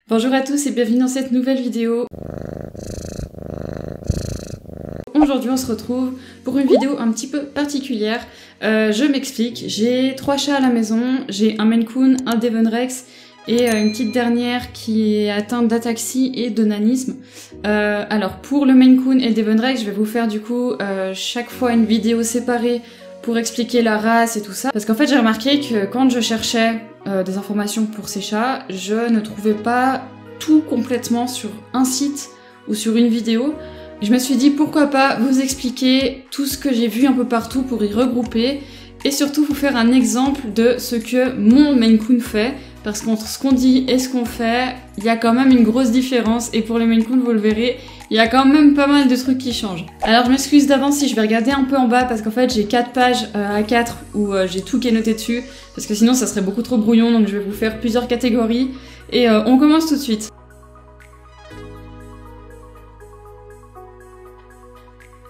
Bonjour à tous et bienvenue dans cette nouvelle vidéo. Aujourd'hui on se retrouve pour une vidéo un petit peu particulière. Je m'explique, j'ai 3 chats à la maison, j'ai un Maine Coon, un Devon Rex et une petite dernière qui est atteinte d'ataxie et de nanisme. Alors pour le Maine Coon et le Devon Rex, je vais vous faire du coup chaque fois une vidéo séparée pour expliquer la race et tout ça. Parce qu'en fait j'ai remarqué que quand je cherchais des informations pour ces chats, je ne trouvais pas tout complètement sur un site ou sur une vidéo. Je me suis dit pourquoi pas vous expliquer tout ce que j'ai vu un peu partout pour y regrouper et surtout vous faire un exemple de ce que mon Maine Coon fait, parce qu'entre ce qu'on dit et ce qu'on fait, il y a quand même une grosse différence et pour les Maine Coon, vous le verrez, il y a quand même pas mal de trucs qui changent. Alors je m'excuse d'avance si je vais regarder un peu en bas parce qu'en fait j'ai 4 pages A4 où j'ai tout qui est noté dessus, parce que sinon ça serait beaucoup trop brouillon, donc je vais vous faire plusieurs catégories et on commence tout de suite.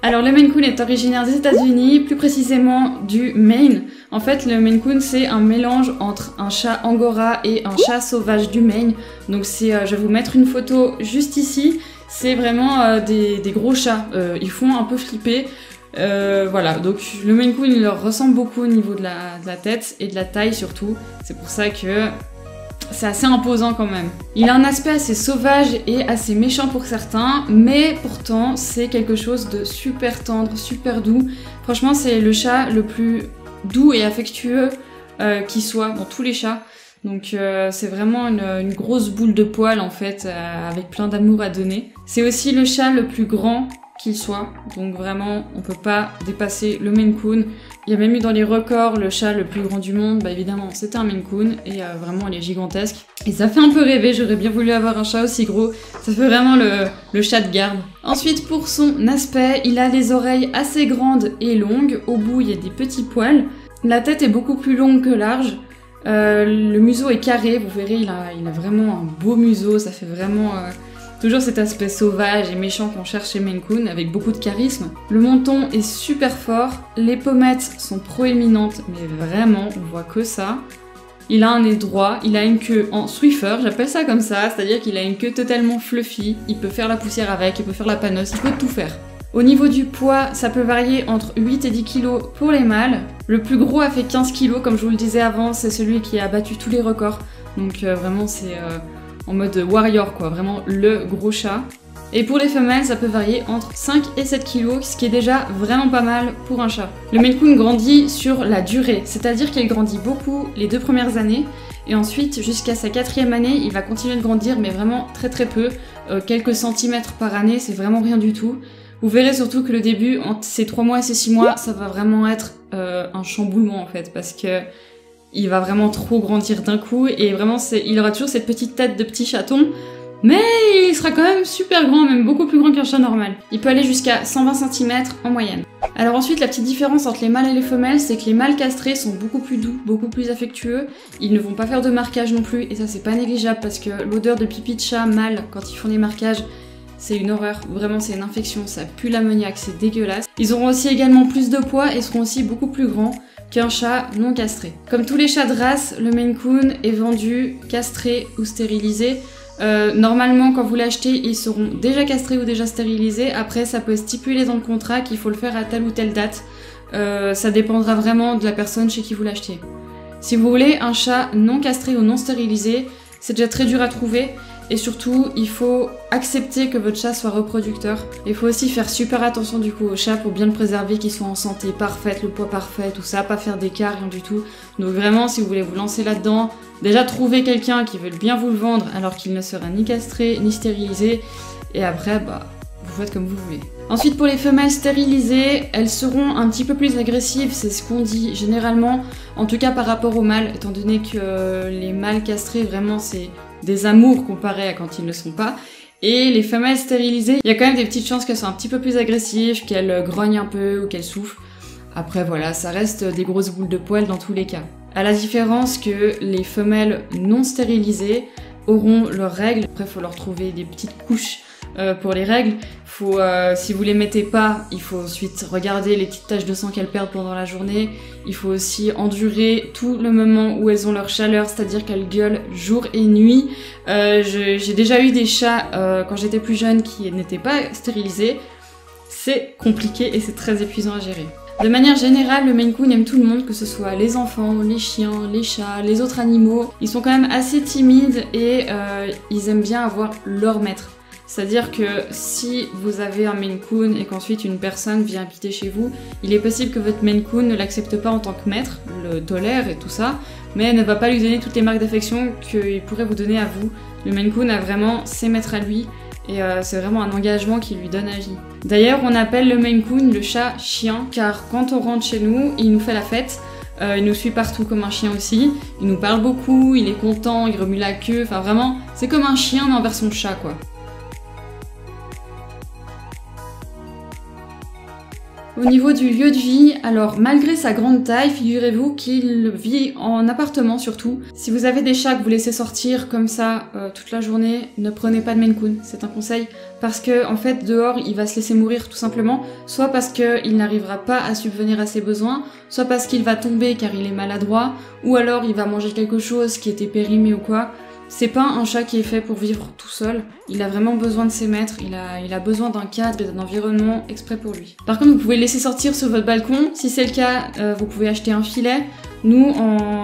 Alors le Maine Coon est originaire des États-Unis, plus précisément du Maine. En fait, le Maine Coon c'est un mélange entre un chat Angora et un chat sauvage du Maine. Donc je vais vous mettre une photo juste ici. C'est vraiment des gros chats. Ils font un peu flipper. Voilà, donc le Maine Coon il leur ressemble beaucoup au niveau de la tête et de la taille surtout. C'est pour ça que c'est assez imposant quand même. Il a un aspect assez sauvage et assez méchant pour certains, mais pourtant c'est quelque chose de super tendre, super doux. Franchement c'est le chat le plus doux et affectueux qui soit dans tous les chats. Donc c'est vraiment une grosse boule de poils en fait, avec plein d'amour à donner. C'est aussi le chat le plus grand qu'il soit, donc vraiment on peut pas dépasser le Maine Coon. Il y a même eu dans les records le chat le plus grand du monde, bah évidemment c'était un Maine Coon et vraiment il est gigantesque. Et ça fait un peu rêver, j'aurais bien voulu avoir un chat aussi gros, ça fait vraiment le chat de garde. Ensuite pour son aspect, il a les oreilles assez grandes et longues, au bout il y a des petits poils. La tête est beaucoup plus longue que large, le museau est carré, vous verrez il a vraiment un beau museau, ça fait vraiment... toujours cet aspect sauvage et méchant qu'on cherche chez Maine Coon, avec beaucoup de charisme. Le menton est super fort, les pommettes sont proéminentes, mais vraiment, on voit que ça. Il a un nez droit, il a une queue en Swiffer, j'appelle ça comme ça, c'est-à-dire qu'il a une queue totalement fluffy, il peut faire la poussière avec, il peut faire la panosse, il peut tout faire. Au niveau du poids, ça peut varier entre 8 et 10 kg pour les mâles. Le plus gros a fait 15 kg, comme je vous le disais avant, c'est celui qui a battu tous les records. Donc vraiment, c'est... en mode warrior quoi, vraiment le gros chat. Et pour les femelles, ça peut varier entre 5 et 7 kg, ce qui est déjà vraiment pas mal pour un chat. Le Maine Coon grandit sur la durée, c'est-à-dire qu'il grandit beaucoup les 2 premières années, et ensuite, jusqu'à sa 4e année, il va continuer de grandir, mais vraiment très très peu, quelques centimètres par année, c'est vraiment rien du tout. Vous verrez surtout que le début, entre ces 3 mois et ces 6 mois, ça va vraiment être un chamboulement en fait, parce que il va vraiment trop grandir d'un coup et vraiment il aura toujours cette petite tête de petit chaton, mais il sera quand même super grand, même beaucoup plus grand qu'un chat normal. Il peut aller jusqu'à 120 cm en moyenne. Alors ensuite, la petite différence entre les mâles et les femelles, c'est que les mâles castrés sont beaucoup plus doux, beaucoup plus affectueux. Ils ne vont pas faire de marquage non plus et ça c'est pas négligeable parce que l'odeur de pipi de chat mâle quand ils font des marquages, c'est une horreur, vraiment c'est une infection, ça pue l'ammoniaque, c'est dégueulasse. Ils auront aussi également plus de poids et seront aussi beaucoup plus grands qu'un chat non castré. Comme tous les chats de race, le Maine Coon est vendu castré ou stérilisé. Normalement, quand vous l'achetez, ils seront déjà castrés ou déjà stérilisés. Après, ça peut stipuler dans le contrat qu'il faut le faire à telle ou telle date. Ça dépendra vraiment de la personne chez qui vous l'achetez. Si vous voulez un chat non castré ou non stérilisé, c'est déjà très dur à trouver. Et surtout, il faut accepter que votre chat soit reproducteur. Il faut aussi faire super attention du coup au chat pour bien le préserver, qu'il soit en santé parfaite, le poids parfait, tout ça, pas faire d'écart, rien du tout. Donc vraiment, si vous voulez vous lancer là-dedans, déjà trouvez quelqu'un qui veut bien vous le vendre alors qu'il ne sera ni castré ni stérilisé. Et après, vous faites comme vous voulez. Ensuite, pour les femelles stérilisées, elles seront un petit peu plus agressives, c'est ce qu'on dit généralement, en tout cas par rapport aux mâles, étant donné que les mâles castrés, vraiment, c'est des amours comparés à quand ils ne le sont pas. Et les femelles stérilisées, il y a quand même des petites chances qu'elles soient un petit peu plus agressives, qu'elles grognent un peu ou qu'elles souffrent. Après voilà, ça reste des grosses boules de poils dans tous les cas. À la différence que les femelles non stérilisées auront leurs règles. Après, il faut leur trouver des petites couches pour les règles. Si vous les mettez pas, il faut ensuite regarder les petites taches de sang qu'elles perdent pendant la journée. Il faut aussi endurer tout le moment où elles ont leur chaleur, c'est-à-dire qu'elles gueulent jour et nuit. J'ai déjà eu des chats quand j'étais plus jeune qui n'étaient pas stérilisés. C'est compliqué et c'est très épuisant à gérer. De manière générale, le Maine Coon aime tout le monde, que ce soit les enfants, les chiens, les chats, les autres animaux. Ils sont quand même assez timides et ils aiment bien avoir leur maître. C'est-à-dire que si vous avez un Maine Coon et qu'ensuite une personne vient habiter chez vous, il est possible que votre Maine Coon ne l'accepte pas en tant que maître, le tolère et tout ça, mais ne va pas lui donner toutes les marques d'affection qu'il pourrait vous donner à vous. Le Maine Coon a vraiment ses maîtres à lui. Et c'est vraiment un engagement qui lui donne à vie. D'ailleurs, on appelle le Maine Coon le chat chien, car quand on rentre chez nous, il nous fait la fête. Il nous suit partout comme un chien aussi. Il nous parle beaucoup, il est content, il remue la queue. Enfin vraiment, c'est comme un chien mais envers son chat quoi. Au niveau du lieu de vie, alors malgré sa grande taille, figurez-vous qu'il vit en appartement surtout. Si vous avez des chats que vous laissez sortir comme ça toute la journée, ne prenez pas de Maine Coon, c'est un conseil. Parce que en fait dehors il va se laisser mourir tout simplement, soit parce qu'il n'arrivera pas à subvenir à ses besoins, soit parce qu'il va tomber car il est maladroit, ou alors il va manger quelque chose qui était périmé ou quoi. C'est pas un chat qui est fait pour vivre tout seul, il a vraiment besoin de ses maîtres, il a besoin d'un cadre et d'un environnement exprès pour lui. Par contre, vous pouvez le laisser sortir sur votre balcon, si c'est le cas, vous pouvez acheter un filet. Nous,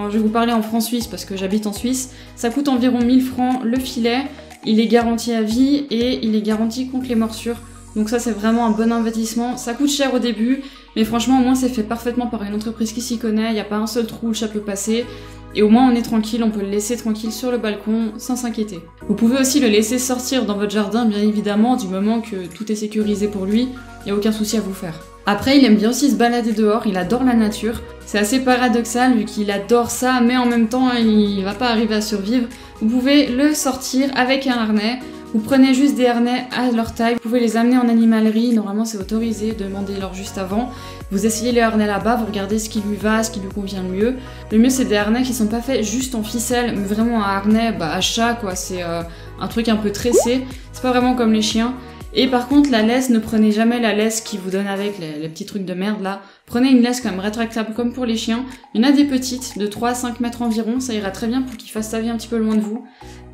je vais vous parler en francs suisses parce que j'habite en Suisse, ça coûte environ 1000 francs le filet, il est garanti à vie et il est garanti contre les morsures. Donc ça c'est vraiment un bon investissement, ça coûte cher au début, mais franchement au moins c'est fait parfaitement par une entreprise qui s'y connaît, il n'y a pas un seul trou où le chat peut passer. Et au moins on est tranquille, on peut le laisser tranquille sur le balcon sans s'inquiéter. Vous pouvez aussi le laisser sortir dans votre jardin bien évidemment, du moment que tout est sécurisé pour lui, il n'y a aucun souci à vous faire. Après il aime bien aussi se balader dehors, il adore la nature. C'est assez paradoxal vu qu'il adore ça, mais en même temps il va pas arriver à survivre. Vous pouvez le sortir avec un harnais. Vous prenez juste des harnais à leur taille, vous pouvez les amener en animalerie, normalement c'est autorisé, demandez-leur juste avant. Vous essayez les harnais là-bas, vous regardez ce qui lui va, ce qui lui convient le mieux. Le mieux c'est des harnais qui sont pas faits juste en ficelle, mais vraiment un harnais à chat quoi, c'est un truc un peu tressé, c'est pas vraiment comme les chiens. Et par contre la laisse, ne prenez jamais la laisse qui vous donne avec les petits trucs de merde là. Prenez une laisse quand même rétractable comme pour les chiens. Il y en a des petites, de 3 à 5 mètres environ, ça ira très bien pour qu'il fasse sa vie un petit peu loin de vous.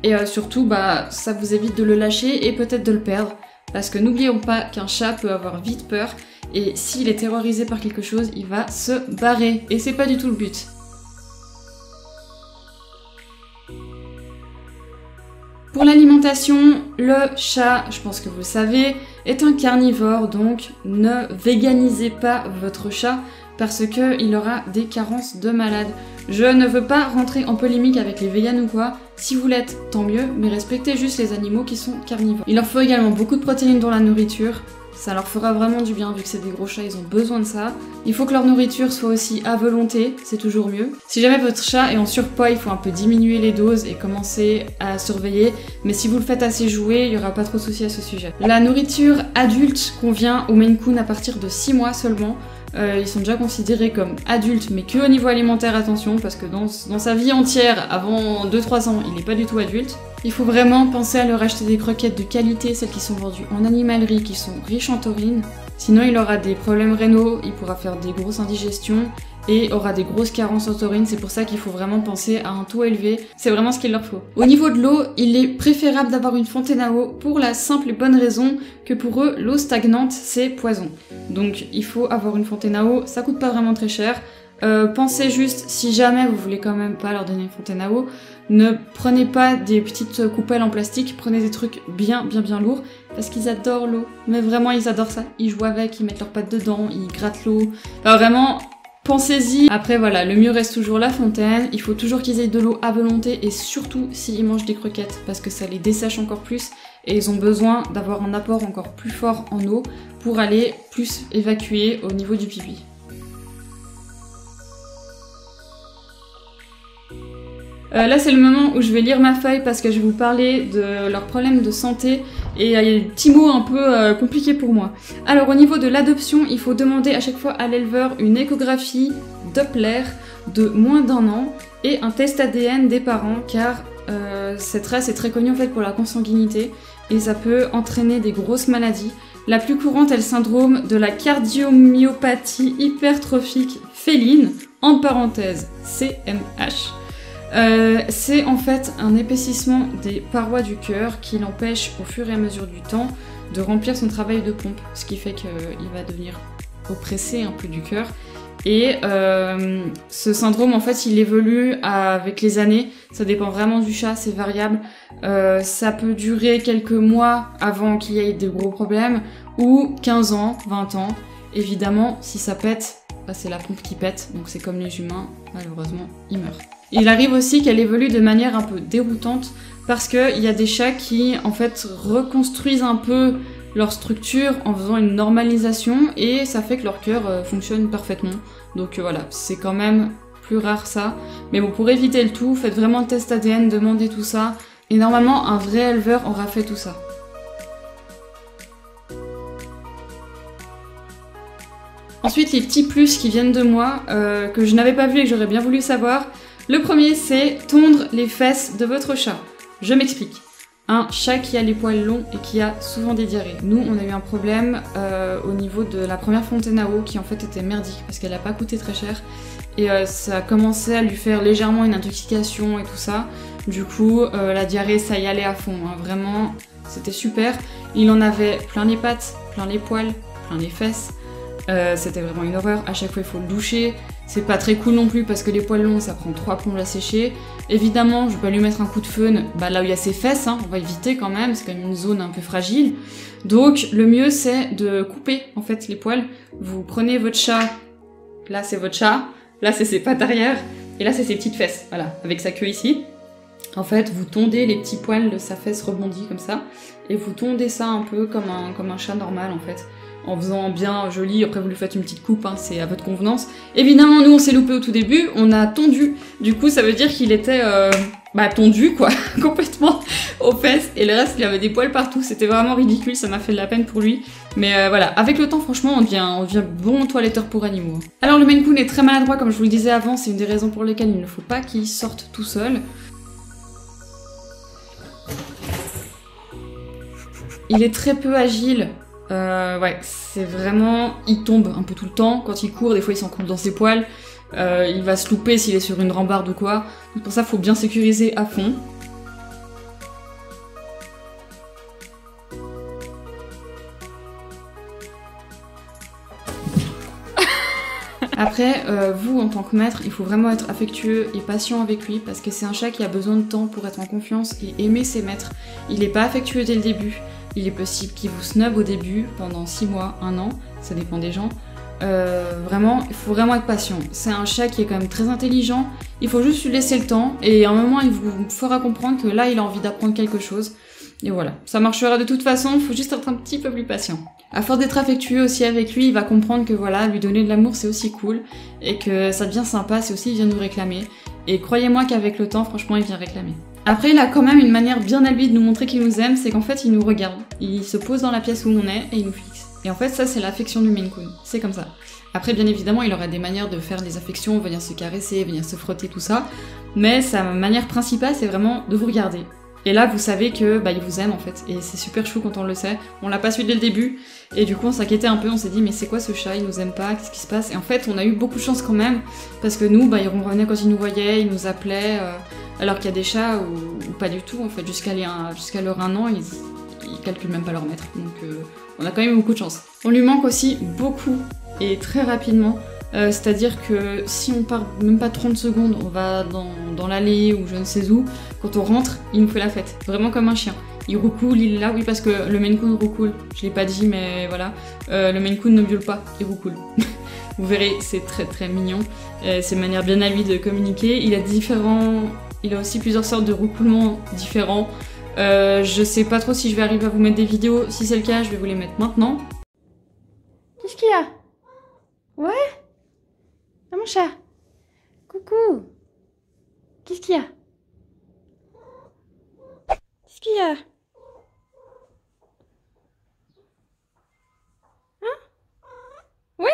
Et surtout, ça vous évite de le lâcher et peut-être de le perdre. Parce que n'oublions pas qu'un chat peut avoir vite peur, et s'il est terrorisé par quelque chose, il va se barrer. Et c'est pas du tout le but. Pour l'alimentation, le chat, je pense que vous le savez, est un carnivore, donc ne véganisez pas votre chat parce qu'il aura des carences de malade. Je ne veux pas rentrer en polémique avec les véganes ou quoi, si vous l'êtes, tant mieux, mais respectez juste les animaux qui sont carnivores. Il leur faut également beaucoup de protéines dans la nourriture, ça leur fera vraiment du bien vu que c'est des gros chats, ils ont besoin de ça. Il faut que leur nourriture soit aussi à volonté, c'est toujours mieux. Si jamais votre chat est en surpoids, il faut un peu diminuer les doses et commencer à surveiller, mais si vous le faites assez jouer, il n'y aura pas trop de soucis à ce sujet. La nourriture adulte convient au Maine Coon à partir de 6 mois seulement. Ils sont déjà considérés comme adultes, mais que au niveau alimentaire, attention, parce que dans sa vie entière, avant 2-3 ans, il n'est pas du tout adulte. Il faut vraiment penser à leur acheter des croquettes de qualité, celles qui sont vendues en animalerie, qui sont riches en taurine. Sinon, il aura des problèmes rénaux, il pourra faire des grosses indigestions et aura des grosses carences en taurine. C'est pour ça qu'il faut vraiment penser à un taux élevé. C'est vraiment ce qu'il leur faut. Au niveau de l'eau, il est préférable d'avoir une fontaine à eau pour la simple et bonne raison que pour eux, l'eau stagnante, c'est poison. Donc, il faut avoir une fontaine à eau. Ça coûte pas vraiment très cher. Pensez juste, si jamais vous voulez quand même pas leur donner une fontaine à eau, ne prenez pas des petites coupelles en plastique, prenez des trucs bien lourds, parce qu'ils adorent l'eau. Mais vraiment, ils adorent ça. Ils jouent avec, ils mettent leurs pattes dedans, ils grattent l'eau. Alors vraiment, pensez-y. Après voilà, le mieux reste toujours la fontaine. Il faut toujours qu'ils aient de l'eau à volonté, et surtout s'ils mangent des croquettes, parce que ça les dessèche encore plus, et ils ont besoin d'avoir un apport encore plus fort en eau pour aller plus évacuer au niveau du pipi. Là c'est le moment où je vais lire ma feuille parce que je vais vous parler de leurs problèmes de santé et il y a des petits mots un peu compliqués pour moi. Alors au niveau de l'adoption, il faut demander à chaque fois à l'éleveur une échographie Doppler de moins d'1 an et un test ADN des parents car cette race est très connue en fait pour la consanguinité et ça peut entraîner des grosses maladies. La plus courante est le syndrome de la cardiomyopathie hypertrophique féline, en parenthèse CMH. C'est en fait un épaississement des parois du cœur qui l'empêche au fur et à mesure du temps de remplir son travail de pompe, ce qui fait qu'il va devenir oppressé un peu du cœur. Et ce syndrome, en fait, il évolue avec les années. Ça dépend vraiment du chat, c'est variable. Ça peut durer quelques mois avant qu'il y ait des gros problèmes, ou 15 ans, 20 ans. Évidemment, si ça pète, bah, c'est la pompe qui pète, donc c'est comme les humains, malheureusement, ils meurent. Il arrive aussi qu'elle évolue de manière un peu déroutante, parce qu'il y a des chats qui, en fait, reconstruisent un peu leur structure en faisant une normalisation et ça fait que leur cœur fonctionne parfaitement. Donc voilà, c'est quand même plus rare ça. Mais bon, pour éviter le tout, faites vraiment le test ADN, demandez tout ça. Et normalement, un vrai éleveur aura fait tout ça. Ensuite, les petits plus qui viennent de moi, que je n'avais pas vu et que j'aurais bien voulu savoir. Le premier, c'est tondre les fesses de votre chat. Je m'explique. Un chat qui a les poils longs et qui a souvent des diarrhées. Nous, on a eu un problème au niveau de la première fontaine à eau qui en fait était merdique parce qu'elle n'a pas coûté très cher. Et ça a commencé à lui faire légèrement une intoxication et tout ça. Du coup, la diarrhée, ça y allait à fond. Hein. Vraiment, c'était super. Il en avait plein les pattes, plein les poils, plein les fesses. C'était vraiment une horreur. À chaque fois, il faut le doucher. C'est pas très cool non plus parce que les poils longs, ça prend 3 plombs à sécher. Évidemment, je vais pas lui mettre un coup de fun là où il y a ses fesses, hein, on va éviter quand même, c'est quand même une zone un peu fragile. Donc le mieux c'est de couper en fait les poils. Vous prenez votre chat, là c'est votre chat, là c'est ses pattes arrière, et là c'est ses petites fesses, voilà, avec sa queue ici. En fait, vous tondez les petits poils de sa fesse rebondis comme ça, et vous tondez ça un peu comme un chat normal en fait. En faisant bien joli, après vous lui faites une petite coupe, hein, c'est à votre convenance. Évidemment, nous on s'est loupé au tout début, on a tondu, du coup ça veut dire qu'il était tondu quoi, complètement aux fesses, et le reste il avait des poils partout, c'était vraiment ridicule, ça m'a fait de la peine pour lui. Mais voilà, avec le temps franchement on devient bon toiletteur pour animaux. Alors le Maine Coon est très maladroit comme je vous le disais avant, c'est une des raisons pour lesquelles il ne faut pas qu'il sorte tout seul. Il est très peu agile. Ouais, c'est vraiment... Il tombe un peu tout le temps. Quand il court, des fois il s'encoule dans ses poils. Il va se louper s'il est sur une rambarde ou quoi. Donc pour ça, faut bien sécuriser à fond. Après, vous, en tant que maître, il faut vraiment être affectueux et patient avec lui parce que c'est un chat qui a besoin de temps pour être en confiance et aimer ses maîtres. Il n'est pas affectueux dès le début. Il est possible qu'il vous snub au début, pendant 6 mois, 1 an, ça dépend des gens. Vraiment, il faut vraiment être patient. C'est un chat qui est quand même très intelligent, il faut juste lui laisser le temps, et à un moment, il vous fera comprendre que là, il a envie d'apprendre quelque chose. Et voilà, ça marchera de toute façon, il faut juste être un petit peu plus patient. À force d'être affectueux aussi avec lui, il va comprendre que voilà, lui donner de l'amour, c'est aussi cool, et que ça devient sympa, c'est aussi, il vient nous réclamer. Et croyez-moi qu'avec le temps, franchement, il vient réclamer. Après, il a quand même une manière bien à lui de nous montrer qu'il nous aime, c'est qu'en fait, il nous regarde. Il se pose dans la pièce où on est et il nous fixe. Et en fait, ça, c'est l'affection du Maine Coon. C'est comme ça. Après, bien évidemment, il aura des manières de faire des affections, venir se caresser, venir se frotter, tout ça. Mais sa manière principale, c'est vraiment de vous regarder. Et là, vous savez que il vous aime en fait. Et c'est super chou quand on le sait. On l'a pas su dès le début. Et du coup, on s'inquiétait un peu. On s'est dit, mais c'est quoi ce chat? Il nous aime pas? Qu'est-ce qui se passe? Et en fait, on a eu beaucoup de chance quand même. Parce que nous, il revenait quand il nous voyait, il nous appelait. Alors qu'il y a des chats où pas du tout. En fait, jusqu'à leur 1 an, ils calculent même pas leur maître. Donc, on a quand même eu beaucoup de chance. On lui manque aussi beaucoup et très rapidement. C'est-à-dire que si on part même pas 30 secondes, on va dans l'allée ou je ne sais où, quand on rentre, il nous fait la fête, vraiment comme un chien. Il roucoule, il est là, oui parce que le Maine Coon roucoule, je l'ai pas dit mais voilà, le Maine Coon ne miaule pas, il roucoule. Vous verrez, c'est très très mignon, c'est une manière bien à lui de communiquer, il a aussi plusieurs sortes de roucoulements différents. Je sais pas trop si je vais arriver à vous mettre des vidéos, si c'est le cas, je vais vous les mettre maintenant. Qu'est-ce qu'il y a? Ouais? Ah mon chat. Coucou. Qu'est-ce qu'il y a? Qu'est-ce qu'il y a? Hein? Ouais?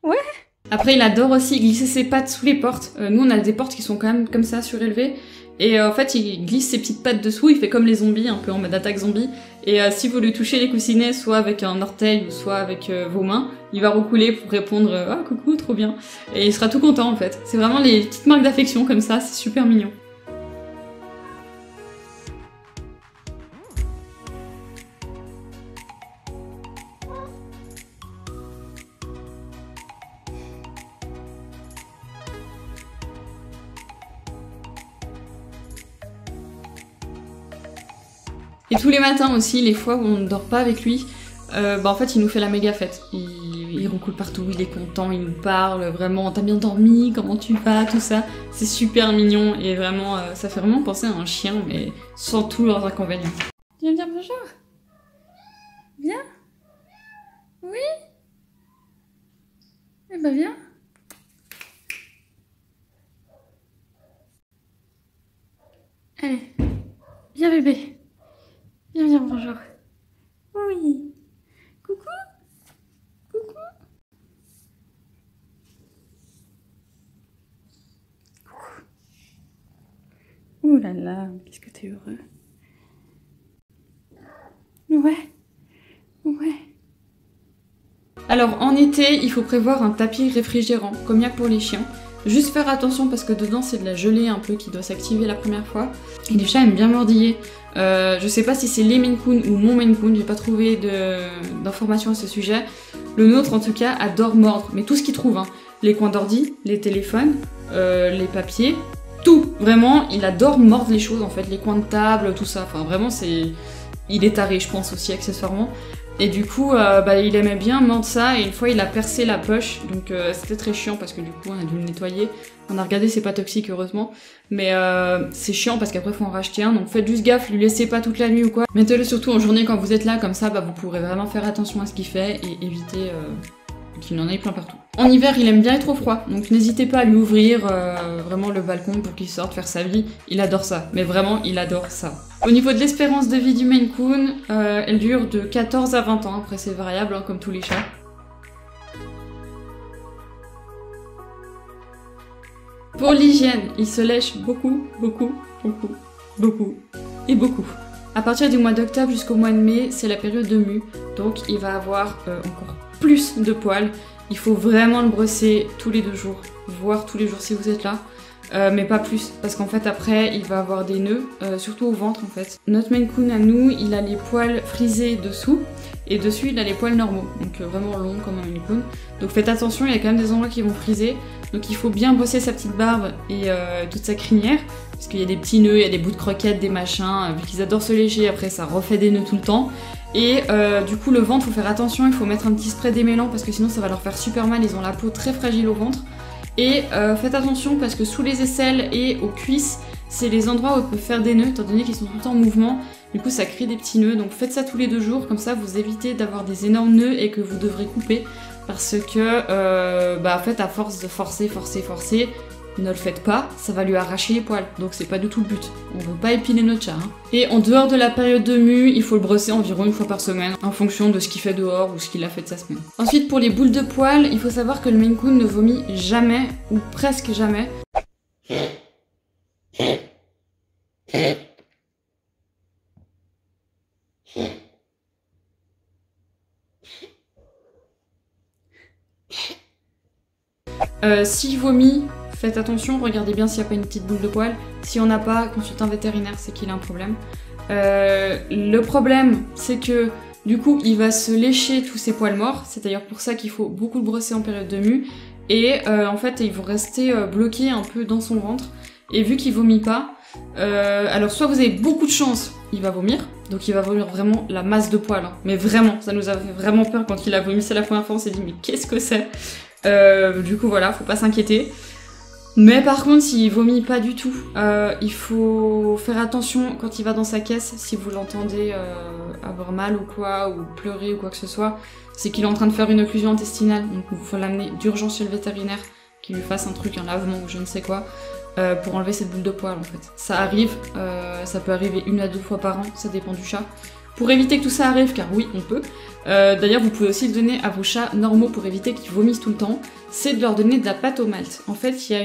Ouais? Après, il adore aussi glisser ses pattes sous les portes. Nous, on a des portes qui sont quand même comme ça, surélevées. Et en fait, il glisse ses petites pattes dessous, il fait comme les zombies, un peu en mode attaque zombie. Et si vous lui touchez les coussinets, soit avec un orteil, ou soit avec vos mains, il va recouler pour répondre « Ah, coucou, trop bien !» Et il sera tout content, en fait. C'est vraiment les petites marques d'affection comme ça, c'est super mignon. Et tous les matins aussi, les fois où on ne dort pas avec lui, en fait, il nous fait la méga fête. Il recoule partout, il est content, il nous parle, vraiment, t'as bien dormi, comment tu vas, tout ça. C'est super mignon et vraiment, ça fait vraiment penser à un chien, mais sans tous leurs inconvénients. Tu viens me dire bonjour? Viens? Oui? Eh ben viens. Allez, viens bébé. Viens dire bonjour. Oui. Coucou. Coucou. Coucou. Ouh là là, qu'est-ce que t'es heureux. Ouais. Ouais. Alors en été, il faut prévoir un tapis réfrigérant, comme il y a pour les chiens. Juste faire attention parce que dedans c'est de la gelée un peu qui doit s'activer la première fois. Et les chats aiment bien mordiller. Je sais pas si c'est les Maine Coon ou mon Maine Coon, j'ai pas trouvé d'informations à ce sujet. Le nôtre en tout cas adore mordre, mais tout ce qu'il trouve, hein. Les coins d'ordi, les téléphones, les papiers, tout. Vraiment, il adore mordre les choses en fait, les coins de table, tout ça. Enfin vraiment il est taré je pense aussi accessoirement. Et du coup, il aimait bien mordre ça, et une fois il a percé la poche, donc c'était très chiant parce que du coup on a dû le nettoyer. On a regardé, c'est pas toxique heureusement, mais c'est chiant parce qu'après faut en racheter un, donc faites juste gaffe, lui laissez pas toute la nuit ou quoi. Mettez-le surtout en journée quand vous êtes là, comme ça vous pourrez vraiment faire attention à ce qu'il fait et éviter qu'il n'en ait plein partout. En hiver, il aime bien être au froid, donc n'hésitez pas à lui ouvrir vraiment le balcon pour qu'il sorte faire sa vie. Il adore ça, mais vraiment, il adore ça. Au niveau de l'espérance de vie du Maine Coon, elle dure de 14 à 20 ans, après c'est variable, hein, comme tous les chats. Pour l'hygiène, il se lèche beaucoup, beaucoup, beaucoup, beaucoup et beaucoup. À partir du mois d'octobre jusqu'au mois de mai, c'est la période de mue, donc il va avoir encore plus de poils. Il faut vraiment le brosser tous les 2 jours, voire tous les jours si vous êtes là, mais pas plus, parce qu'en fait après il va avoir des nœuds, surtout au ventre en fait. Notre Maine Coon à nous, il a les poils frisés dessous, et dessus il a les poils normaux, donc vraiment longs comme un Maine Coon. Donc faites attention, il y a quand même des endroits qui vont friser, donc il faut bien bosser sa petite barbe et toute sa crinière, parce qu'il y a des petits nœuds, il y a des bouts de croquettes, des machins, vu qu'ils adorent se lécher, après ça refait des nœuds tout le temps. Et du coup le ventre, faut faire attention, il faut mettre un petit spray démêlant parce que sinon ça va leur faire super mal, ils ont la peau très fragile au ventre. Et faites attention parce que sous les aisselles et aux cuisses, c'est les endroits où on peut faire des nœuds étant donné qu'ils sont tout le temps en mouvement. Du coup ça crée des petits nœuds, donc faites ça tous les 2 jours, comme ça vous évitez d'avoir des énormes nœuds et que vous devrez couper. Parce que en fait à force de forcer, ne le faites pas, ça va lui arracher les poils, donc c'est pas du tout le but. On veut pas épiler notre chat. Hein. Et en dehors de la période de mue, il faut le brosser environ 1 fois par semaine, en fonction de ce qu'il fait dehors ou ce qu'il a fait de sa semaine. Ensuite, pour les boules de poils, il faut savoir que le Maine Coon ne vomit jamais, ou presque jamais. S'il vomit, faites attention, regardez bien s'il n'y a pas une petite boule de poil. Si on n'a pas, consultez un vétérinaire, c'est qu'il a un problème. Le problème, c'est que du coup, il va se lécher tous ses poils morts. C'est d'ailleurs pour ça qu'il faut beaucoup le brosser en période de mue. Et en fait, ils vont rester bloqués un peu dans son ventre. Et vu qu'il vomit pas, alors soit vous avez beaucoup de chance, il va vomir. Donc il va vomir vraiment la masse de poils. Hein. Mais vraiment, ça nous a fait vraiment peur quand il a vomi. C'est la première fois, on s'est dit mais qu'est-ce que c'est? Du coup voilà, faut pas s'inquiéter. Mais par contre, s'il vomit pas du tout, il faut faire attention quand il va dans sa caisse, si vous l'entendez avoir mal ou quoi, ou pleurer ou quoi que ce soit, c'est qu'il est en train de faire une occlusion intestinale, donc il faut l'amener d'urgence chez le vétérinaire, qu'il lui fasse un truc, un lavement ou je ne sais quoi. pour enlever cette boule de poils en fait. Ça arrive, ça peut arriver 1 à 2 fois par an, ça dépend du chat. Pour éviter que tout ça arrive, car oui, on peut, d'ailleurs vous pouvez aussi le donner à vos chats normaux pour éviter qu'ils vomissent tout le temps, c'est de leur donner de la pâte au malt. En fait, il y a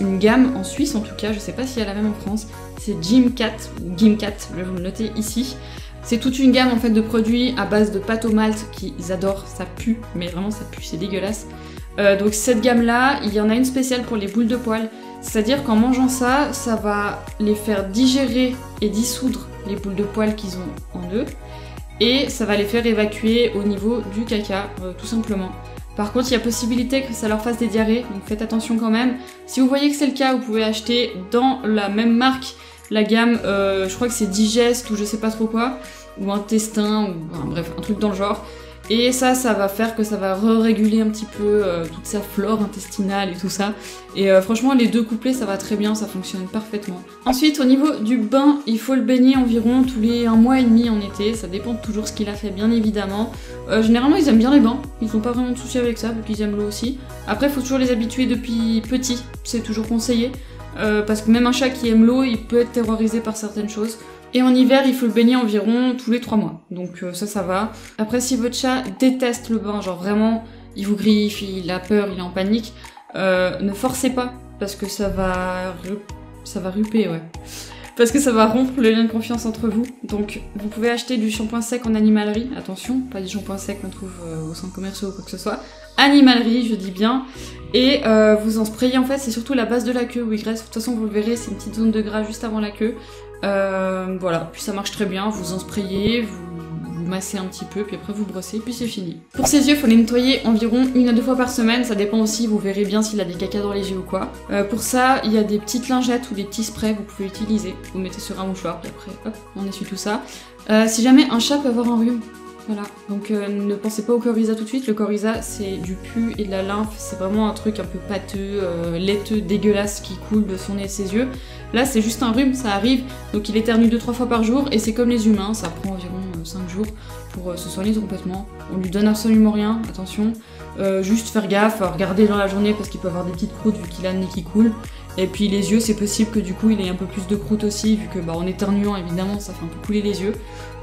une gamme, en Suisse en tout cas, je sais pas s'il y a la même en France, c'est Gimcat, ou Gimcat, je vais vous le noter ici. C'est toute une gamme en fait de produits à base de pâte au malt qu'ils adorent, ça pue, mais vraiment ça pue, c'est dégueulasse. Donc cette gamme-là, il y en a une spéciale pour les boules de poils, c'est-à-dire qu'en mangeant ça, ça va les faire digérer et dissoudre les boules de poils qu'ils ont en eux, et ça va les faire évacuer au niveau du caca, tout simplement. Par contre, il y a possibilité que ça leur fasse des diarrhées, donc faites attention quand même. Si vous voyez que c'est le cas, vous pouvez acheter dans la même marque la gamme, je crois que c'est Digest ou je sais pas trop quoi, ou Intestin, ou enfin, bref, un truc dans le genre. Et ça va faire que ça va réguler un petit peu toute sa flore intestinale et tout ça. Et franchement, les deux couplets, ça va très bien, ça fonctionne parfaitement. Ensuite, au niveau du bain, il faut le baigner environ tous les 1 mois et demi en été. Ça dépend toujours ce qu'il a fait, bien évidemment. Généralement, ils aiment bien les bains. Ils n'ont pas vraiment de soucis avec ça, vu qu'ils aiment l'eau aussi. Après, il faut toujours les habituer depuis petit. C'est toujours conseillé. Parce que même un chat qui aime l'eau, il peut être terrorisé par certaines choses. Et en hiver, il faut le baigner environ tous les 3 mois. Donc ça va. Après, si votre chat déteste le bain, genre vraiment, il vous griffe, il a peur, il est en panique, ne forcez pas, parce que ça va ruper, ouais. Parce que ça va rompre le lien de confiance entre vous. Donc vous pouvez acheter du shampoing sec en animalerie. Attention, pas du shampoing sec qu'on trouve au centre commercial ou quoi que ce soit. Animalerie, je dis bien. Et vous en sprayez, en fait, c'est surtout la base de la queue où il graisse. De toute façon, vous le verrez, c'est une petite zone de gras juste avant la queue. Voilà, puis ça marche très bien, vous en sprayez, vous massez un petit peu, puis après vous brossez, puis c'est fini. Pour ses yeux, il faut les nettoyer environ 1 à 2 fois par semaine, ça dépend aussi, vous verrez bien s'il a des caca dans les yeux ou quoi. Pour ça, il y a des petites lingettes ou des petits sprays que vous pouvez utiliser. Vous mettez sur un mouchoir, puis après, hop, on essuie tout ça. Si jamais un chat peut avoir un rhume, voilà, donc ne pensez pas au coryza tout de suite, le coryza c'est du pus et de la lymphe, c'est vraiment un truc un peu pâteux, laiteux, dégueulasse qui coule de son nez et de ses yeux. Là c'est juste un rhume, ça arrive, donc il éternue 2-3 fois par jour et c'est comme les humains, ça prend environ 5 jours pour se soigner complètement. On lui donne absolument rien, attention, juste faire gaffe, regarder dans la journée parce qu'il peut avoir des petites croûtes vu qu'il a le nez qui coule. Et puis les yeux, c'est possible que du coup il ait un peu plus de croûte aussi, vu que en éternuant évidemment ça fait un peu couler les yeux.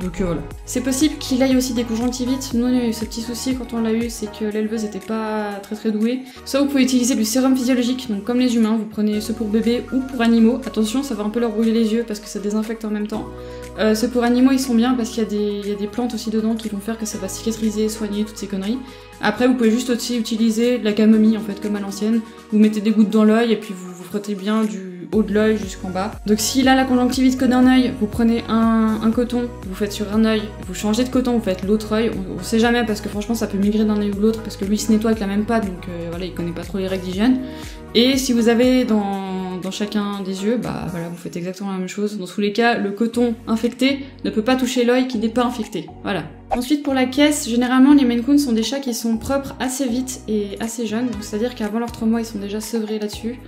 Donc voilà. C'est possible qu'il aille aussi des conjonctivites. Nous on a eu ce petit souci quand on l'a eu, c'est que l'éleveuse était pas très douée. Soit vous pouvez utiliser du sérum physiologique, donc comme les humains, vous prenez ceux pour bébés ou pour animaux. Attention, ça va un peu leur brûler les yeux parce que ça désinfecte en même temps. Ceux pour animaux ils sont bien parce qu'il y a des plantes aussi dedans qui vont faire que ça va cicatriser, soigner, toutes ces conneries. Après vous pouvez juste aussi utiliser de la camomille en fait comme à l'ancienne. Vous mettez des gouttes dans l'œil et puis vous frottez bien du haut de l'œil jusqu'en bas. Donc s'il a la conjonctivite que d'un œil, vous prenez un coton, vous faites sur un œil, vous changez de coton, vous faites l'autre œil. On sait jamais parce que franchement ça peut migrer d'un œil ou l'autre parce que lui il se nettoie avec la même pâte donc voilà il connaît pas trop les règles d'hygiène. Et si vous avez dans chacun des yeux, bah voilà, vous faites exactement la même chose. Dans tous les cas, le coton infecté ne peut pas toucher l'œil qui n'est pas infecté. Voilà. Ensuite, pour la caisse, généralement, les Maine Coon sont des chats qui sont propres assez vite et assez jeunes. Donc, c'est-à-dire qu'avant leurs 3 mois, ils sont déjà sevrés là-dessus.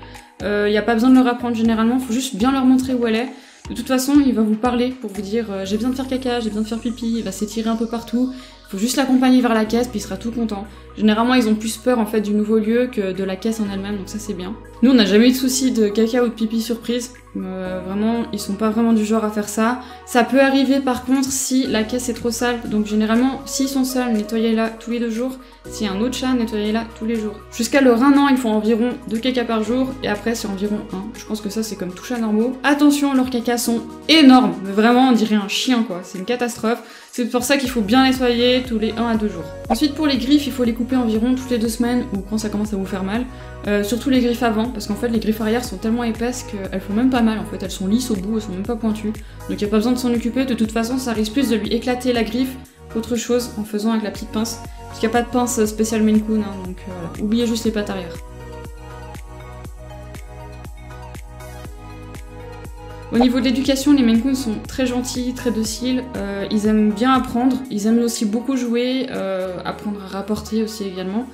Y a pas besoin de leur apprendre généralement, faut juste bien leur montrer où elle est. De toute façon, il va vous parler pour vous dire j'ai besoin de faire caca, j'ai besoin de faire pipi, il va s'étirer un peu partout. Faut juste l'accompagner vers la caisse puis il sera tout content. Généralement, ils ont plus peur en fait du nouveau lieu que de la caisse en elle-même, donc ça c'est bien. Nous, on n'a jamais eu de soucis de caca ou de pipi surprise. Vraiment, ils sont pas vraiment du genre à faire ça. Ça peut arriver par contre si la caisse est trop sale. Donc généralement, s'ils sont seuls, nettoyez-la tous les 2 jours. S'il y a un autre chat, nettoyez-la tous les jours. Jusqu'à leur 1 an, ils font environ 2 caca par jour et après c'est environ 1. Je pense que ça c'est comme tout chat normaux. Attention, leurs cacas sont énormes. Mais vraiment, on dirait un chien quoi. C'est une catastrophe. C'est pour ça qu'il faut bien nettoyer tous les 1 à 2 jours. Ensuite, pour les griffes, il faut les couper environ toutes les 2 semaines ou quand ça commence à vous faire mal. Surtout les griffes avant, parce qu'en fait les griffes arrière sont tellement épaisses qu'elles font même pas mal en fait, elles sont lisses au bout, elles sont même pas pointues. Donc y a pas besoin de s'en occuper, de toute façon ça risque plus de lui éclater la griffe qu'autre chose en faisant avec la petite pince. Parce qu'il n'y a pas de pince spéciale Maine Coon, hein, donc voilà. Oubliez juste les pattes arrière. Au niveau de l'éducation, les Maine Coon sont très gentils, très dociles, ils aiment bien apprendre, ils aiment aussi beaucoup jouer, apprendre à rapporter aussi également.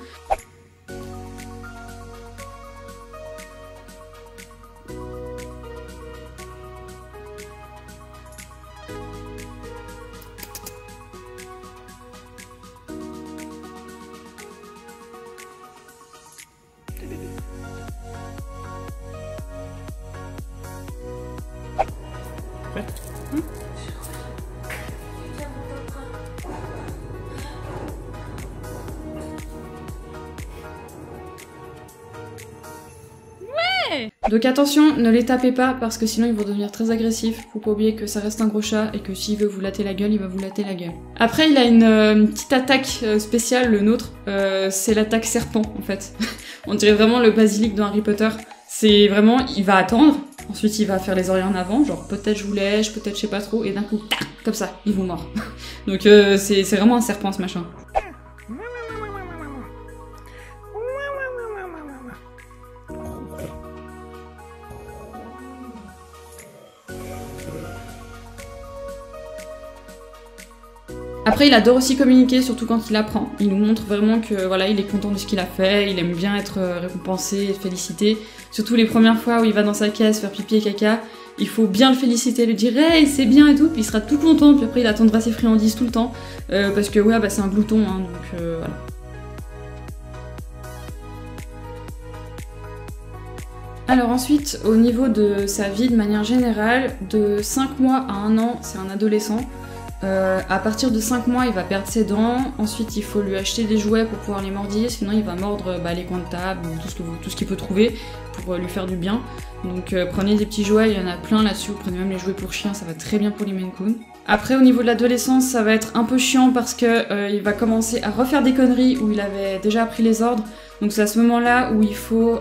Donc attention, ne les tapez pas parce que sinon ils vont devenir très agressifs. Faut pas oublier que ça reste un gros chat et que s'il veut vous latter la gueule, il va vous latter la gueule. Après, il a une petite attaque spéciale, le nôtre. C'est l'attaque serpent en fait. On dirait vraiment le basilic dans Harry Potter. C'est vraiment, il va attendre. Ensuite, il va faire les oreilles en avant, genre peut-être je vous lèche, peut-être je sais pas trop, et d'un coup, tac, comme ça, il vous mord. Donc c'est vraiment un serpent ce machin. Après, il adore aussi communiquer, surtout quand il apprend. Il nous montre vraiment que voilà, il est content de ce qu'il a fait, il aime bien être récompensé et félicité. Surtout les premières fois où il va dans sa caisse faire pipi et caca, il faut bien le féliciter, lui dire hey, c'est bien et tout, puis il sera tout content, puis après il attendra ses friandises tout le temps, parce que ouais, bah, c'est un glouton, hein, donc voilà. Alors ensuite, au niveau de sa vie de manière générale, de 5 mois à 1 an, c'est un adolescent. À partir de 5 mois, il va perdre ses dents. Ensuite, il faut lui acheter des jouets pour pouvoir les mordiller, sinon il va mordre les coins de table ou tout ce qu'il peut trouver pour lui faire du bien. Donc prenez des petits jouets, il y en a plein là-dessus. Prenez même les jouets pour chiens, ça va très bien pour les Maine Coon. Après, au niveau de l'adolescence, ça va être un peu chiant parce que il va commencer à refaire des conneries où il avait déjà appris les ordres. Donc c'est à ce moment-là où il faut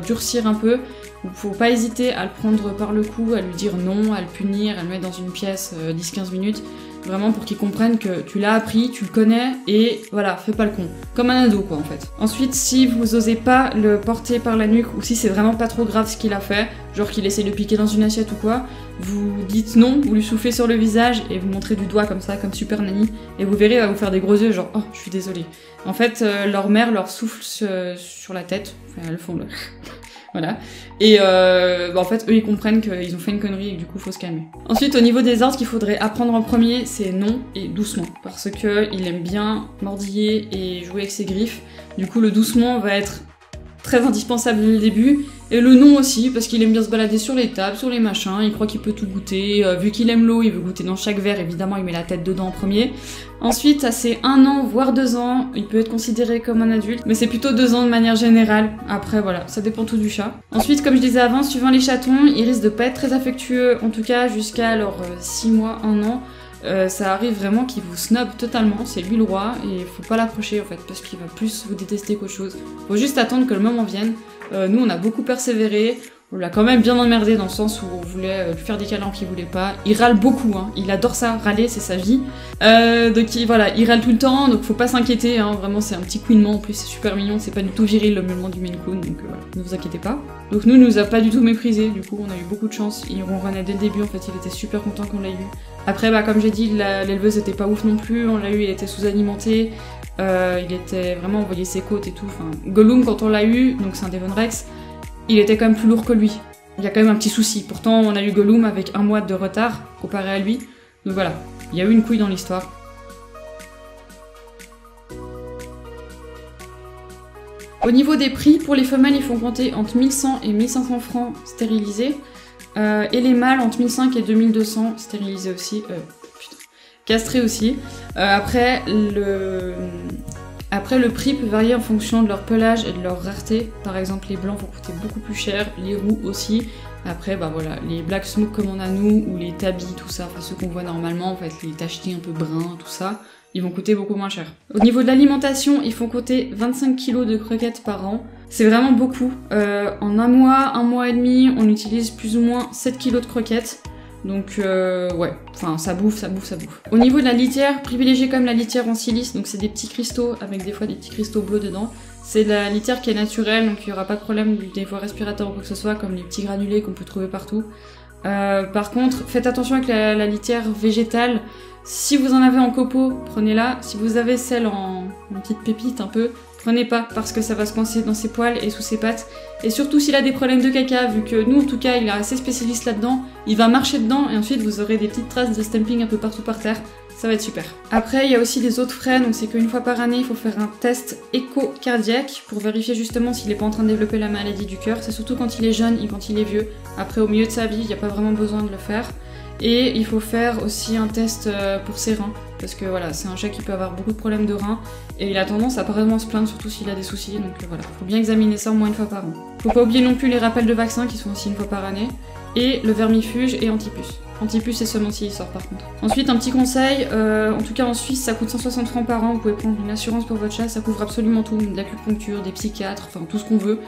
durcir un peu. Il faut pas hésiter à le prendre par le cou, à lui dire non, à le punir, à le mettre dans une pièce 10-15 minutes. Vraiment pour qu'il comprenne que tu l'as appris, tu le connais, et voilà, fais pas le con. Comme un ado quoi en fait. Ensuite, si vous osez pas le porter par la nuque, ou si c'est vraiment pas trop grave ce qu'il a fait, genre qu'il essaie de piquer dans une assiette ou quoi, vous dites non, vous lui soufflez sur le visage, et vous montrez du doigt comme ça, comme Super Nanny, et vous verrez, il va vous faire des gros yeux, genre oh, je suis désolée. En fait, leur mère leur souffle sur la tête, enfin elles font le... Voilà. Et en fait, eux, ils comprennent qu'ils ont fait une connerie et que du coup, faut se calmer. Ensuite, au niveau des ordres qu'il faudrait apprendre en premier, c'est non et doucement. Parce que il aime bien mordiller et jouer avec ses griffes. Du coup, le doucement va être très indispensable dès le début. Et le non aussi, parce qu'il aime bien se balader sur les tables, sur les machins, il croit qu'il peut tout goûter. Vu qu'il aime l'eau, il veut goûter dans chaque verre, évidemment, il met la tête dedans en premier. Ensuite, à ses 1 an, voire 2 ans, il peut être considéré comme un adulte, mais c'est plutôt 2 ans de manière générale. Après, voilà, ça dépend tout du chat. Ensuite, comme je disais avant, suivant les chatons, ils risquent de pas être très affectueux, en tout cas jusqu'à leurs 6 mois, 1 an. Ça arrive vraiment qu'il vous snob totalement, c'est lui le roi, et faut pas l'approcher en fait, parce qu'il va plus vous détester qu'autre chose. Faut juste attendre que le moment vienne. Nous, on a beaucoup persévéré, on l'a quand même bien emmerdé dans le sens où on voulait lui faire des câlins qu'il voulait pas. Il râle beaucoup, hein. Il adore ça, râler, c'est sa vie. Donc voilà, il râle tout le temps, donc faut pas s'inquiéter, hein. Vraiment c'est un petit couinement, en plus c'est super mignon, c'est pas du tout viril le miaulement du Maine Coon, donc voilà, ne vous inquiétez pas. Donc nous, il nous a pas du tout méprisé, du coup on a eu beaucoup de chance, il ronronnait dès le début, en fait il était super content qu'on l'ait eu. Après comme j'ai dit, l'éleveuse était pas ouf non plus, on l'a eu, il était sous-alimenté, il était vraiment, on voyait ses côtes et tout, enfin Gollum quand on l'a eu, donc c'est un Devon Rex, il était quand même plus lourd que lui. Il y a quand même un petit souci. Pourtant, on a eu Gollum avec 1 mois de retard comparé à lui. Donc voilà, il y a eu une couille dans l'histoire. Au niveau des prix, pour les femelles, ils font compter entre 1100 et 1500 francs stérilisés. Et les mâles, entre 1500 et 2200 stérilisés aussi. Castrés aussi. Après, le prix peut varier en fonction de leur pelage et de leur rareté. Par exemple, les blancs vont coûter beaucoup plus cher, les roux aussi. Après, bah voilà, les black smoke comme on a nous, ou les tabis, tout ça, enfin ceux qu'on voit normalement, en fait, les tachetis un peu bruns, tout ça, ils vont coûter beaucoup moins cher. Au niveau de l'alimentation, ils font compter 25 kg de croquettes par an. C'est vraiment beaucoup. En 1 mois et demi, on utilise plus ou moins 7 kg de croquettes. Donc ouais, enfin ça bouffe. Au niveau de la litière, privilégiez quand même la litière en silice, donc c'est des petits cristaux avec des fois des petits cristaux bleus dedans. C'est de la litière qui est naturelle, donc il n'y aura pas de problème des voies respiratoires ou quoi que ce soit, comme les petits granulés qu'on peut trouver partout. Par contre, faites attention avec la litière végétale. Si vous en avez en copeaux, prenez-la. Si vous avez celle en petite pépite un peu, prenez pas, parce que ça va se coincer dans ses poils et sous ses pattes. Et surtout s'il a des problèmes de caca, vu que nous en tout cas il est assez spécialiste là-dedans, il va marcher dedans et ensuite vous aurez des petites traces de stamping un peu partout par terre. Ça va être super. Après, il y a aussi des autres frais, donc c'est qu'une fois par année, il faut faire un test écho-cardiaque pour vérifier justement s'il n'est pas en train de développer la maladie du cœur. C'est surtout quand il est jeune et quand il est vieux. Après, au milieu de sa vie, il n'y a pas vraiment besoin de le faire. Et il faut faire aussi un test pour ses reins, parce que voilà, c'est un chat qui peut avoir beaucoup de problèmes de reins, et il a tendance à pas vraiment se plaindre, surtout s'il a des soucis, donc voilà, faut bien examiner ça au moins une fois par an. Faut pas oublier non plus les rappels de vaccins qui sont aussi une fois par année, et le vermifuge et antipuce. Antipuce c'est seulement s'il sort par contre. Ensuite un petit conseil, en tout cas en Suisse ça coûte 160 francs par an, vous pouvez prendre une assurance pour votre chat, ça couvre absolument tout, de l'acupuncture, des psychiatres, enfin tout ce qu'on veut.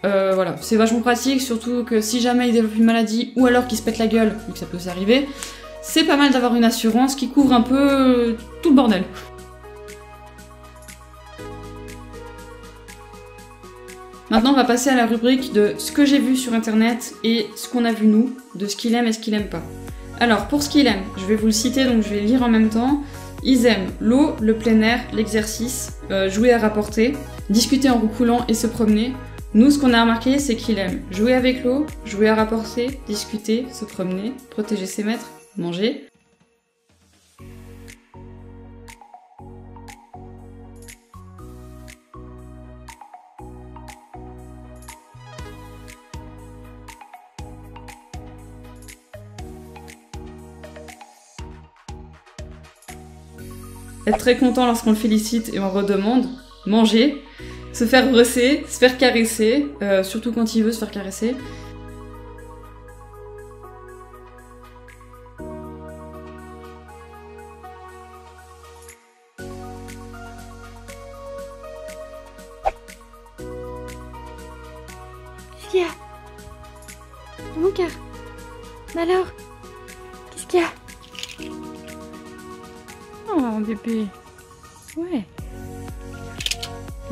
Voilà, c'est vachement pratique, surtout que si jamais il développe une maladie ou alors qu'il se pète la gueule, vu que ça peut s'arriver, c'est pas mal d'avoir une assurance qui couvre un peu tout le bordel. Maintenant, on va passer à la rubrique de ce que j'ai vu sur internet et ce qu'on a vu nous, de ce qu'il aime et ce qu'il aime pas. Alors, pour ce qu'il aime, je vais vous le citer, donc je vais lire en même temps. Ils aiment l'eau, le plein air, l'exercice, jouer à rapporter, discuter en roucoulant et se promener. Nous, ce qu'on a remarqué, c'est qu'il aime jouer avec l'eau, jouer à rapporter, discuter, se promener, protéger ses maîtres, manger. Être très content lorsqu'on le félicite et on redemande, manger, se faire brosser, se faire caresser, surtout quand il veut se faire caresser. Qu'est-ce qu'il y a? Mon cœur. Alors? Qu'est-ce qu'il y a? Oh, bébé. Ouais.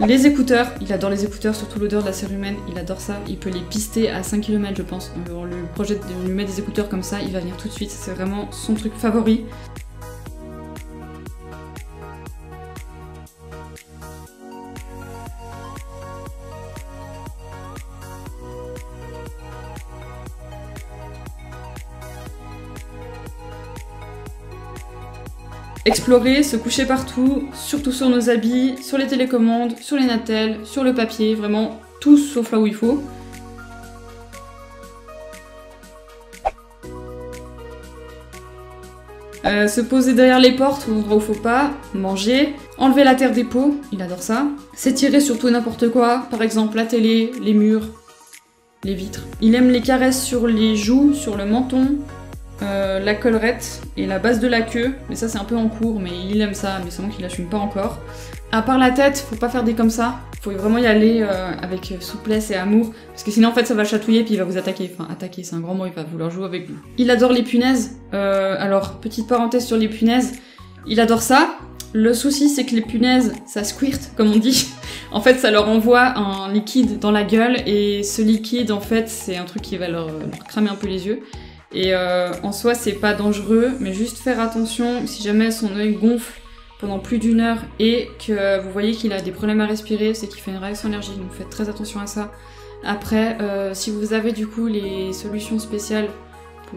Les écouteurs, il adore les écouteurs, surtout l'odeur de la cérumen, il adore ça. Il peut les pister à 5 km je pense. On lui projette de lui mettre des écouteurs comme ça, il va venir tout de suite, c'est vraiment son truc favori. Explorer, se coucher partout, surtout sur nos habits, sur les télécommandes, sur les nattels, sur le papier, vraiment tout sauf là où il faut. Se poser derrière les portes, aux endroits où faut pas, manger, enlever la terre des pots, il adore ça. S'étirer sur tout et n'importe quoi, par exemple la télé, les murs, les vitres. Il aime les caresses sur les joues, sur le menton, la collerette et la base de la queue, mais ça c'est un peu en cours, mais il aime ça, mais c'est moi qui l'assume pas encore. À part la tête, faut pas faire des comme ça, faut vraiment y aller avec souplesse et amour, parce que sinon en fait ça va chatouiller puis il va vous attaquer, enfin attaquer c'est un grand mot, il va vouloir jouer avec vous. Il adore les punaises, alors petite parenthèse sur les punaises, il adore ça. Le souci c'est que les punaises, ça squirt comme on dit, en fait ça leur envoie un liquide dans la gueule et ce liquide en fait c'est un truc qui va leur cramer un peu les yeux. Et en soi c'est pas dangereux, mais juste faire attention si jamais son œil gonfle pendant plus d'1 heure et que vous voyez qu'il a des problèmes à respirer, c'est qu'il fait une réaction allergique, donc faites très attention à ça. Après, si vous avez du coup les solutions spéciales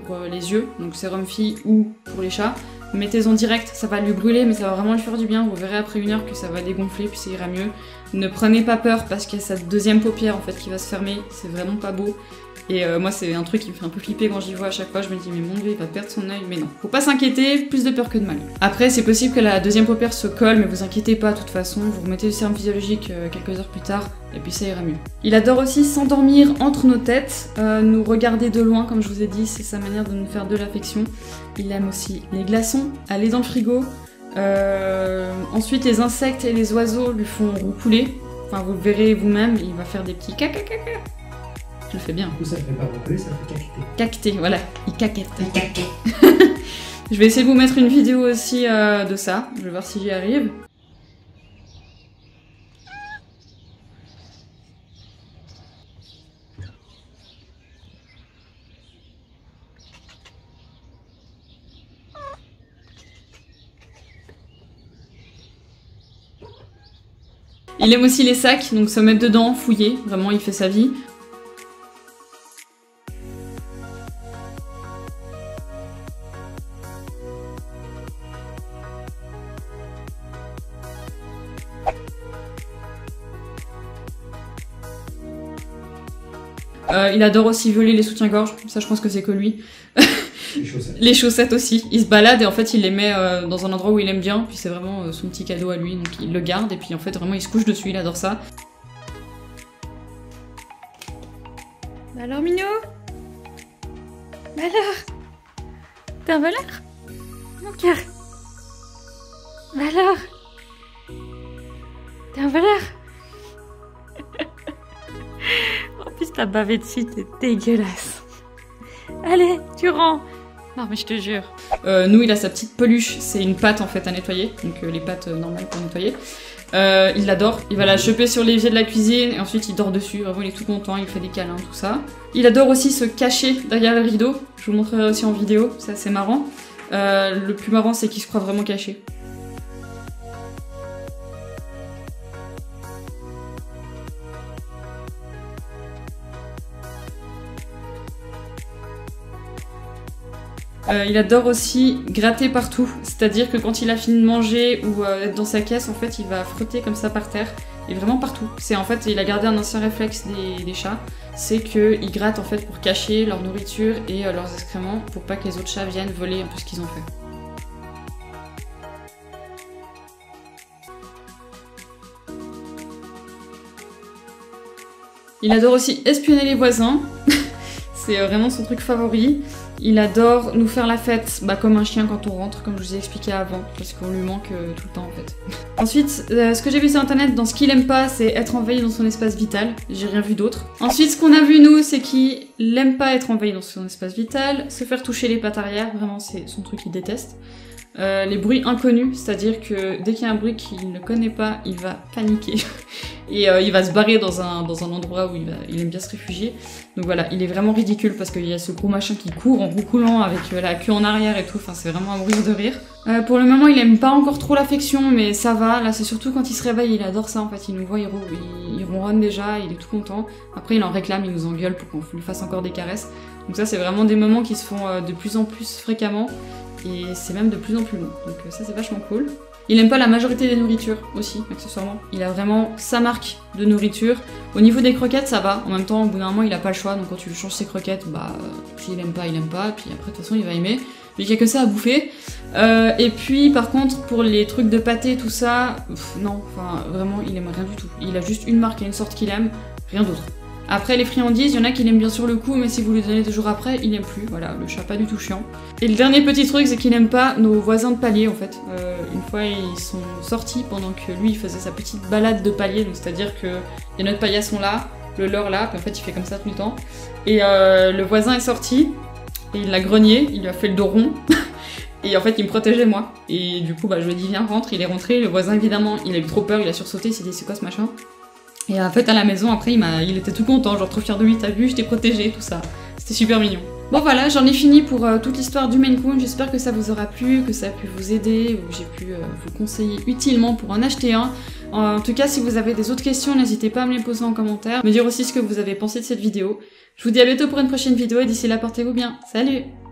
pour les yeux, donc sérum fille ou pour les chats, mettez-en direct, ça va lui brûler mais ça va vraiment lui faire du bien, vous verrez après 1 heure que ça va dégonfler puis ça ira mieux. Ne prenez pas peur parce qu'il y a sa deuxième paupière en fait qui va se fermer, c'est vraiment pas beau. Et moi c'est un truc qui me fait un peu flipper quand j'y vois à chaque fois, je me dis mais mon dieu il va perdre son œil, mais non, faut pas s'inquiéter, plus de peur que de mal. Après c'est possible que la deuxième paupière se colle, mais vous inquiétez pas de toute façon, vous remettez le sérum physiologique quelques heures plus tard, et puis ça ira mieux. Il adore aussi s'endormir entre nos têtes, nous regarder de loin comme je vous ai dit, c'est sa manière de nous faire de l'affection. Il aime aussi les glaçons, aller dans le frigo, ensuite les insectes et les oiseaux lui font roucouler, enfin vous le verrez vous-même, il va faire des petits caca. Je le fais bien. Du coup, ça fait pas roucouler, ça fait cacter. Cacter, voilà. Il caquette. Il cacter. Je vais essayer de vous mettre une vidéo aussi de ça. Je vais voir si j'y arrive. Il aime aussi les sacs, donc se mettre dedans, fouiller. Vraiment, il fait sa vie. Il adore aussi violer les soutiens-gorge, ça je pense que c'est que lui. chaussettes. Les chaussettes aussi. Il se balade et en fait il les met dans un endroit où il aime bien. Puis c'est vraiment son petit cadeau à lui, donc il le garde et puis en fait vraiment il se couche dessus, il adore ça. Bah alors Minou? Bah alors? T'es un voleur? Mon cœur? Bah alors? T'es un voleur? En plus t'as bavé dessus, t'es dégueulasse. Allez, tu rends. Non mais je te jure. Nous il a sa petite peluche, c'est une pâte en fait à nettoyer, donc les pâtes normales pour nettoyer. Il l'adore, il va la choper sur l'évier de la cuisine et ensuite il dort dessus, vraiment il est tout content, il fait des câlins, tout ça. Il adore aussi se cacher derrière le rideau, je vous montrerai aussi en vidéo, c'est assez marrant. Le plus marrant c'est qu'il se croit vraiment caché. Il adore aussi gratter partout, c'est-à-dire que quand il a fini de manger ou être dans sa caisse, en fait, il va frotter comme ça par terre, et vraiment partout. C'est en fait, il a gardé un ancien réflexe des chats, c'est qu'ils grattent en fait pour cacher leur nourriture et leurs excréments, pour pas que les autres chats viennent voler un peu ce qu'ils ont fait. Il adore aussi espionner les voisins, c'est vraiment son truc favori. Il adore nous faire la fête, comme un chien quand on rentre, comme je vous ai expliqué avant, parce qu'on lui manque tout le temps en fait. Ensuite, ce que j'ai vu sur internet, dans ce qu'il aime pas, c'est être envahi dans son espace vital. J'ai rien vu d'autre. Ensuite, ce qu'on a vu nous, c'est qu'il aime pas être envahi dans son espace vital, se faire toucher les pattes arrière, vraiment c'est son truc qu'il déteste. Les bruits inconnus, c'est-à-dire que dès qu'il y a un bruit qu'il ne connaît pas, il va paniquer. Et il va se barrer dans un endroit où il aime bien se réfugier. Donc voilà, il est vraiment ridicule parce qu'il y a ce gros machin qui court en roucoulant avec la queue en arrière et tout, enfin c'est vraiment à mourir de rire. Pour le moment, il aime pas encore trop l'affection, mais ça va. Là, c'est surtout quand il se réveille, il adore ça en fait. Il nous voit, il ronronne déjà, il est tout content. Après, il en réclame, il nous engueule pour qu'on lui fasse encore des caresses. Donc ça, c'est vraiment des moments qui se font de plus en plus fréquemment. Et c'est même de plus en plus long, donc ça c'est vachement cool. Il aime pas la majorité des nourritures aussi, accessoirement. Il a vraiment sa marque de nourriture. Au niveau des croquettes, ça va. En même temps, au bout d'un moment, il a pas le choix, donc quand tu lui changes ses croquettes, s'il aime pas, il aime pas. Puis après, de toute façon, il va aimer. Mais il y a que ça à bouffer. Et puis, par contre, pour les trucs de pâté, tout ça, non, enfin, vraiment, il aime rien du tout. Il a juste une marque et une sorte qu'il aime, rien d'autre. Après les friandises, il y en a qui l'aiment bien sur le coup, mais si vous lui donnez 2 jours après, il n'aime plus. Voilà, le chat pas du tout chiant. Et le dernier petit truc, c'est qu'il n'aime pas nos voisins de palier en fait. Une fois, ils sont sortis pendant que lui, il faisait sa petite balade de palier, donc c'est-à-dire que les notre paillasson là, le leur là, puis en fait, il fait comme ça tout le temps. Et le voisin est sorti, et il l'a grogné, il lui a fait le dos rond. Et en fait, il me protégeait moi. Et du coup, je lui ai dit viens, rentre, il est rentré. Le voisin, évidemment, il a eu trop peur, il a sursauté, il s'est dit c'est quoi ce machin? Et en fait, à la maison, après, il était tout content, genre trop fier de lui, t'as vu, je t'ai protégé, tout ça. C'était super mignon. Bon voilà, j'en ai fini pour toute l'histoire du Maine Coon, j'espère que ça vous aura plu, que ça a pu vous aider, ou que j'ai pu vous conseiller utilement pour en acheter un. En tout cas, si vous avez des autres questions, n'hésitez pas à me les poser en commentaire, me dire aussi ce que vous avez pensé de cette vidéo. Je vous dis à bientôt pour une prochaine vidéo, et d'ici là, portez-vous bien. Salut!